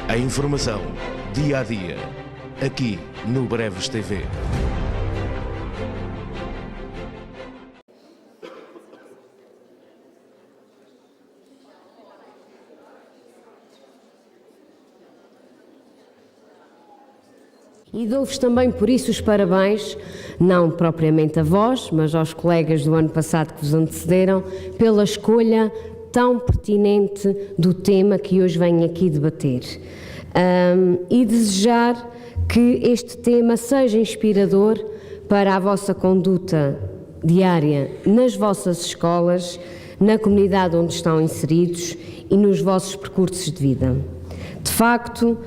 A informação, dia a dia, aqui no Breves TV. E dou-vos também por isso os parabéns, não propriamente a vós, mas aos colegas do ano passado que vos antecederam, pela escolha tão pertinente do tema que hoje venho aqui debater. E desejar que este tema seja inspirador para a vossa conduta diária nas vossas escolas, na comunidade onde estão inseridos e nos vossos percursos de vida. De facto,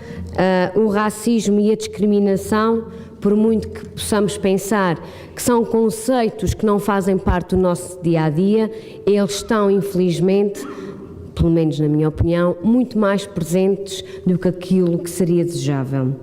o racismo e a discriminação, por muito que possamos pensar que são conceitos que não fazem parte do nosso dia-a-dia, eles estão, infelizmente, pelo menos na minha opinião, muito mais presentes do que aquilo que seria desejável.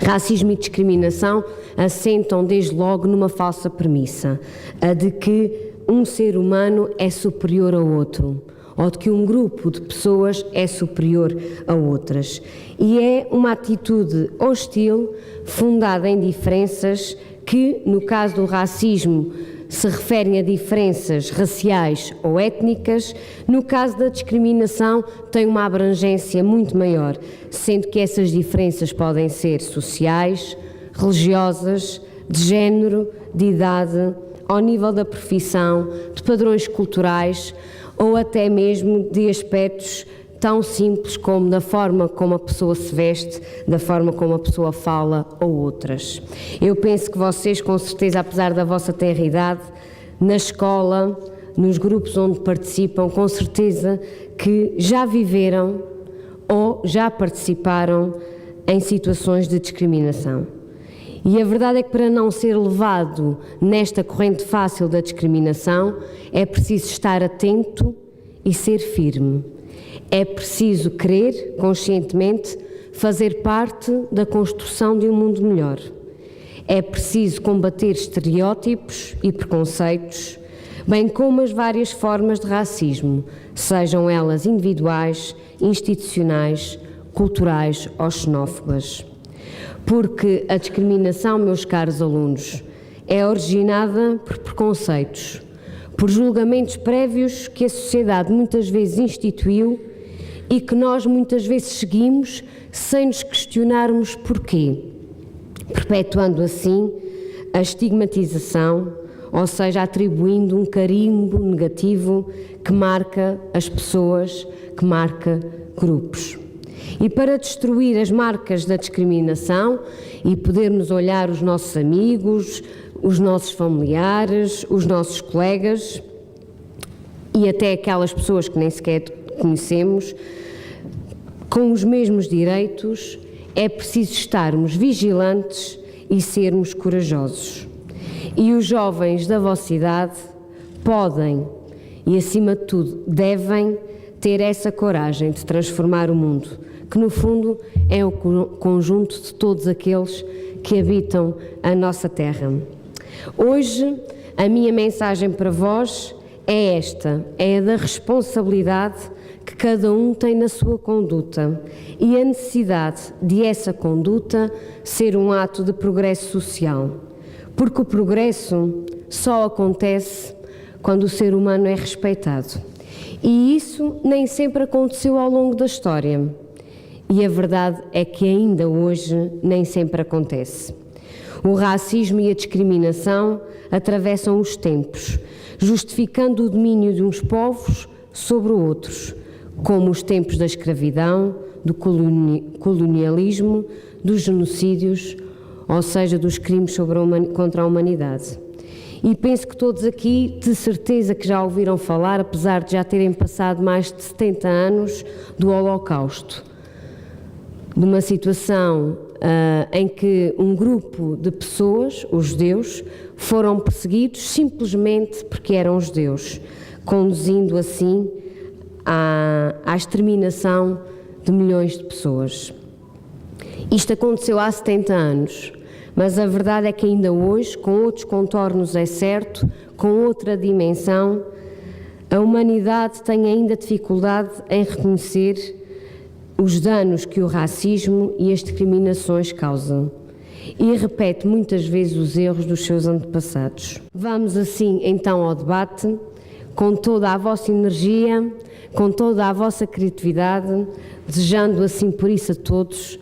Racismo e discriminação assentam desde logo numa falsa premissa, a de que um ser humano é superior ao outro, ou de que um grupo de pessoas é superior a outras. E é uma atitude hostil, fundada em diferenças que, no caso do racismo, se referem a diferenças raciais ou étnicas, no caso da discriminação tem uma abrangência muito maior, sendo que essas diferenças podem ser sociais, religiosas, de género, de idade, ao nível da profissão, de padrões culturais ou até mesmo de aspectos tão simples como da forma como a pessoa se veste, da forma como a pessoa fala ou outras. Eu penso que vocês, com certeza, apesar da vossa tenra idade, na escola, nos grupos onde participam, com certeza que já viveram ou já participaram em situações de discriminação. E a verdade é que para não ser levado nesta corrente fácil da discriminação, é preciso estar atento e ser firme. É preciso querer, conscientemente, fazer parte da construção de um mundo melhor. É preciso combater estereótipos e preconceitos, bem como as várias formas de racismo, sejam elas individuais, institucionais, culturais ou xenófobas. Porque a discriminação, meus caros alunos, é originada por preconceitos, por julgamentos prévios que a sociedade muitas vezes instituiu e que nós muitas vezes seguimos sem nos questionarmos porquê, perpetuando assim a estigmatização, ou seja, atribuindo um carimbo negativo que marca as pessoas, que marca grupos. E para destruir as marcas da discriminação e podermos olhar os nossos amigos, os nossos familiares, os nossos colegas e até aquelas pessoas que nem sequer conhecemos, com os mesmos direitos, é preciso estarmos vigilantes e sermos corajosos. E os jovens da vossa idade podem e, acima de tudo, devem ter essa coragem de transformar o mundo, que no fundo é o conjunto de todos aqueles que habitam a nossa terra. Hoje, a minha mensagem para vós é esta, é a da responsabilidade que cada um tem na sua conduta e a necessidade de essa conduta ser um ato de progresso social, porque o progresso só acontece quando o ser humano é respeitado. E isso nem sempre aconteceu ao longo da história. E a verdade é que ainda hoje nem sempre acontece. O racismo e a discriminação atravessam os tempos, justificando o domínio de uns povos sobre outros, como os tempos da escravidão, do colonialismo, dos genocídios, ou seja, dos crimes contra a humanidade. E penso que todos aqui, de certeza que já ouviram falar, apesar de já terem passado mais de 70 anos, do Holocausto, de uma situação em que um grupo de pessoas, os judeus, foram perseguidos simplesmente porque eram judeus, conduzindo assim à exterminação de milhões de pessoas. Isto aconteceu há 70 anos, mas a verdade é que ainda hoje, com outros contornos é certo, com outra dimensão, a humanidade tem ainda dificuldade em reconhecer os danos que o racismo e as discriminações causam e repete muitas vezes os erros dos seus antepassados. Vamos assim então ao debate, com toda a vossa energia, com toda a vossa criatividade, desejando assim por isso a todos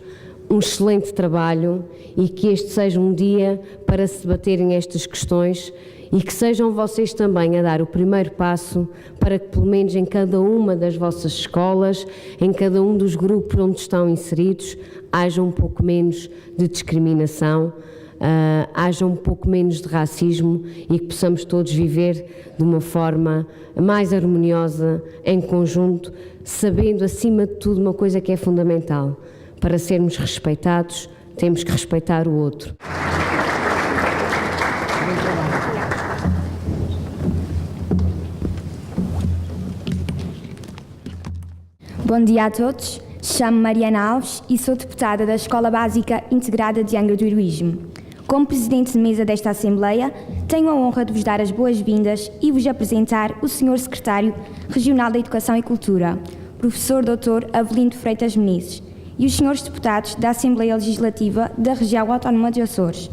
um excelente trabalho e que este seja um dia para se debaterem estas questões e que sejam vocês também a dar o primeiro passo para que pelo menos em cada uma das vossas escolas, em cada um dos grupos onde estão inseridos, haja um pouco menos de discriminação, haja um pouco menos de racismo e que possamos todos viver de uma forma mais harmoniosa, em conjunto, sabendo acima de tudo uma coisa que é fundamental: para sermos respeitados, temos que respeitar o outro. Bom dia a todos, chamo-me Mariana Alves e sou deputada da Escola Básica Integrada de Angra do Heroísmo. Como Presidente de Mesa desta Assembleia, tenho a honra de vos dar as boas-vindas e vos apresentar o Sr. Secretário Regional da Educação e Cultura, Professor Dr. Avelino Freitas Menezes, e os Srs. Deputados da Assembleia Legislativa da Região Autónoma de Açores,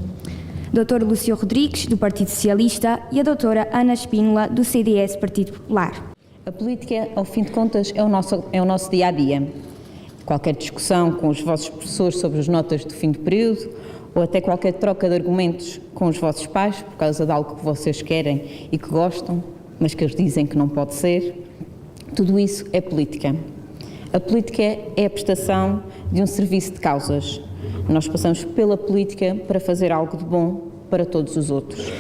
Dr. Lúcio Rodrigues, do Partido Socialista, e a Dra. Ana Espínola, do CDS Partido Popular. A política, ao fim de contas, é o nosso dia-a-dia. Qualquer discussão com os vossos professores sobre as notas do fim de período ou até qualquer troca de argumentos com os vossos pais por causa de algo que vocês querem e que gostam, mas que eles dizem que não pode ser, tudo isso é política. A política é a prestação de um serviço de causas. Nós passamos pela política para fazer algo de bom para todos os outros.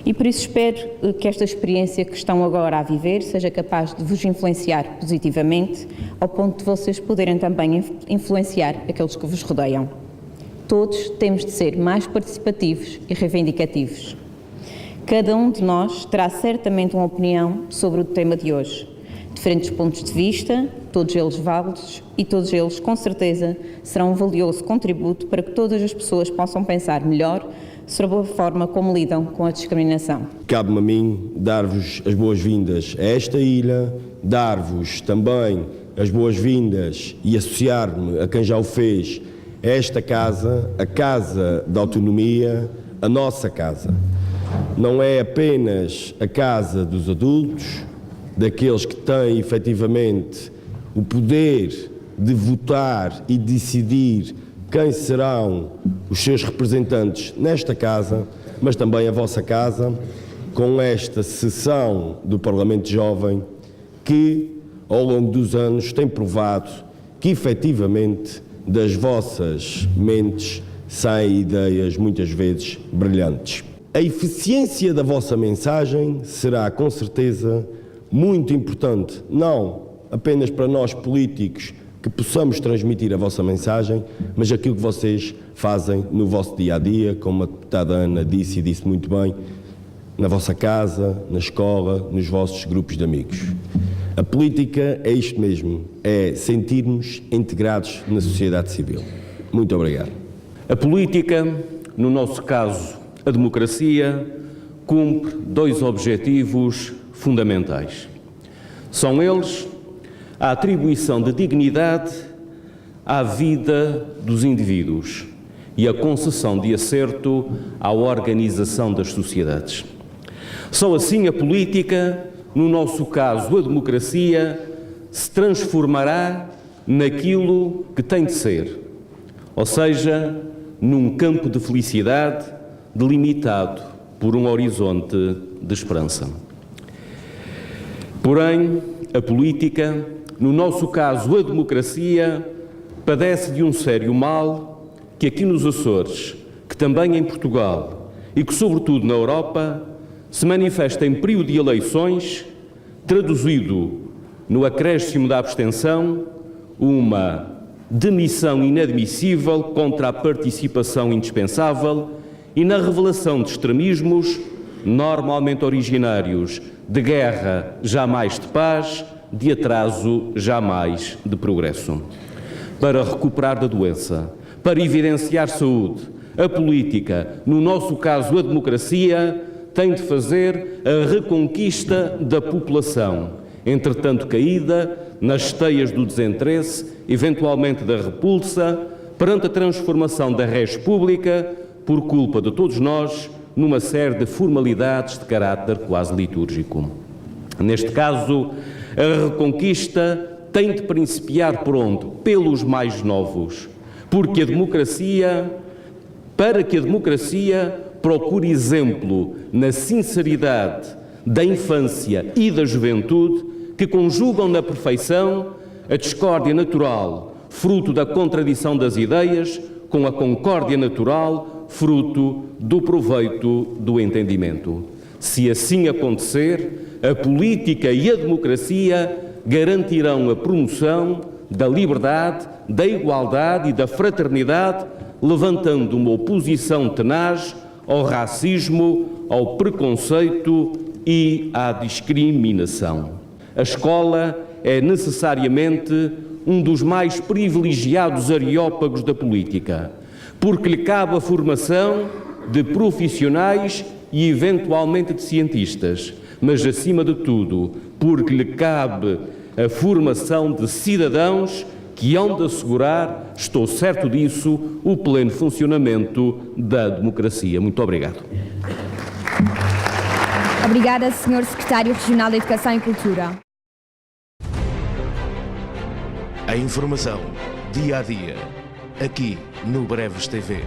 E por isso espero que esta experiência que estão agora a viver seja capaz de vos influenciar positivamente, ao ponto de vocês poderem também influenciar aqueles que vos rodeiam. Todos temos de ser mais participativos e reivindicativos. Cada um de nós terá certamente uma opinião sobre o tema de hoje. Diferentes pontos de vista, todos eles válidos e todos eles, com certeza, serão um valioso contributo para que todas as pessoas possam pensar melhor sobre a forma como lidam com a discriminação. Cabe-me a mim dar-vos as boas-vindas a esta ilha, dar-vos também as boas-vindas e associar-me a quem já o fez a esta casa, a Casa da Autonomia, a nossa casa. Não é apenas a casa dos adultos, daqueles que têm efetivamente o poder de votar e decidir quem serão os seus representantes nesta casa, mas também a vossa casa, com esta sessão do Parlamento Jovem, que ao longo dos anos tem provado que efetivamente das vossas mentes saem ideias muitas vezes brilhantes. A eficiência da vossa mensagem será com certeza muito importante, não apenas para nós políticos que possamos transmitir a vossa mensagem, mas aquilo que vocês fazem no vosso dia-a-dia, como a deputada Ana disse e disse muito bem, na vossa casa, na escola, nos vossos grupos de amigos. A política é isto mesmo, é sentirmos integrados na sociedade civil. Muito obrigado. A política, no nosso caso a democracia, cumpre dois objetivos fundamentais. São eles a atribuição de dignidade à vida dos indivíduos e a concessão de acerto à organização das sociedades. Só assim a política, no nosso caso a democracia, se transformará naquilo que tem de ser, ou seja, num campo de felicidade delimitado por um horizonte de esperança. Porém, a política, no nosso caso a democracia, padece de um sério mal que aqui nos Açores, que também em Portugal e que sobretudo na Europa, se manifesta em período de eleições, traduzido no acréscimo da abstenção, uma demissão inadmissível contra a participação indispensável e na revelação de extremismos normalmente originários de guerra, jamais de paz, de atraso, jamais de progresso. Para recuperar da doença, para evidenciar saúde, a política, no nosso caso a democracia, tem de fazer a reconquista da população, entretanto caída nas teias do desinteresse, eventualmente da repulsa, perante a transformação da res pública, por culpa de todos nós, numa série de formalidades de caráter quase litúrgico. Neste caso, a reconquista tem de principiar por onde? Pelos mais novos, porque para que a democracia procure exemplo na sinceridade da infância e da juventude, que conjugam na perfeição a discórdia natural, fruto da contradição das ideias, com a concórdia natural, fruto do proveito do entendimento. Se assim acontecer, a política e a democracia garantirão a promoção da liberdade, da igualdade e da fraternidade, levantando uma oposição tenaz ao racismo, ao preconceito e à discriminação. A escola é necessariamente um dos mais privilegiados areópagos da política, porque lhe cabe a formação de profissionais e eventualmente de cientistas, mas acima de tudo, porque lhe cabe a formação de cidadãos que hão de assegurar, estou certo disso, o pleno funcionamento da democracia. Muito obrigado. Obrigada, Sr. Secretário Regional da Educação e Cultura. A informação, dia a dia, aqui no Breves TV.